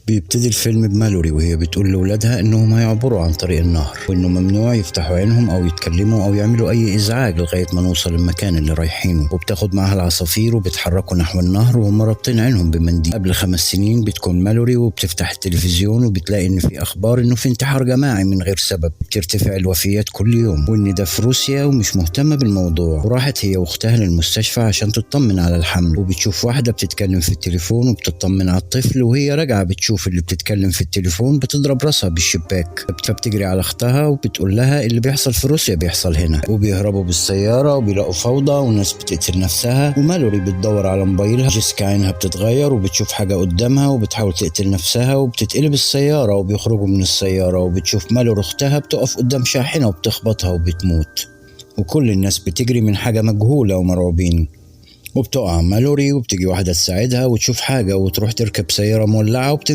بيبتدي الفيلم بمالوري وهي بتقول لأولادها إنهم هيعبروا عن طريق النهر وإنه ممنوع يفتحوا عينهم أو يتكلموا أو يعملوا أي إزعاج لغاية ما نوصل المكان اللي رايحينه. وبتاخد معها العصافير وبيتحركوا نحو النهر وهم رابطين عينهم بمنديل. قبل 5 سنين بتكون مالوري وبتفتح التلفزيون وبتلاقي إن في أخبار إنه في انتحار جماعي من غير سبب، بترتفع الوفيات كل يوم، وإن ده في روسيا ومش مهتمة بالموضوع. وراحت هي واختها للمستشفى عشان تطمن على الحمل، وبتشوف واحدة بتتكلم في التليفون وبتطمن على الطفل، وهي راجعة بتشوف اللي بتتكلم في التليفون بتضرب راسها بالشباك. فبتجري على اختها وبتقول لها اللي بيحصل في روسيا بيحصل هنا. وبيهربوا بالسيارة وبيلاقوا فوضى وناس بتقتل نفسها. ومالوري بتدور على موبايلها، جيسكا عينها بتتغير وبتشوف حاجة قدامها وبتحاول تقتل نفسها، وبتتقلب السيارة وبيخرجوا من السيارة، وبتشوف مالوري اختها بتقف قدام شاحنة وبتخبطها وبتموت. وكل الناس بتجري من حاجة مجهولة ومرعوبين. وبتقع مالوري وبتجي واحدة تساعدها وتشوف حاجة وتروح تركب سيارة مولعة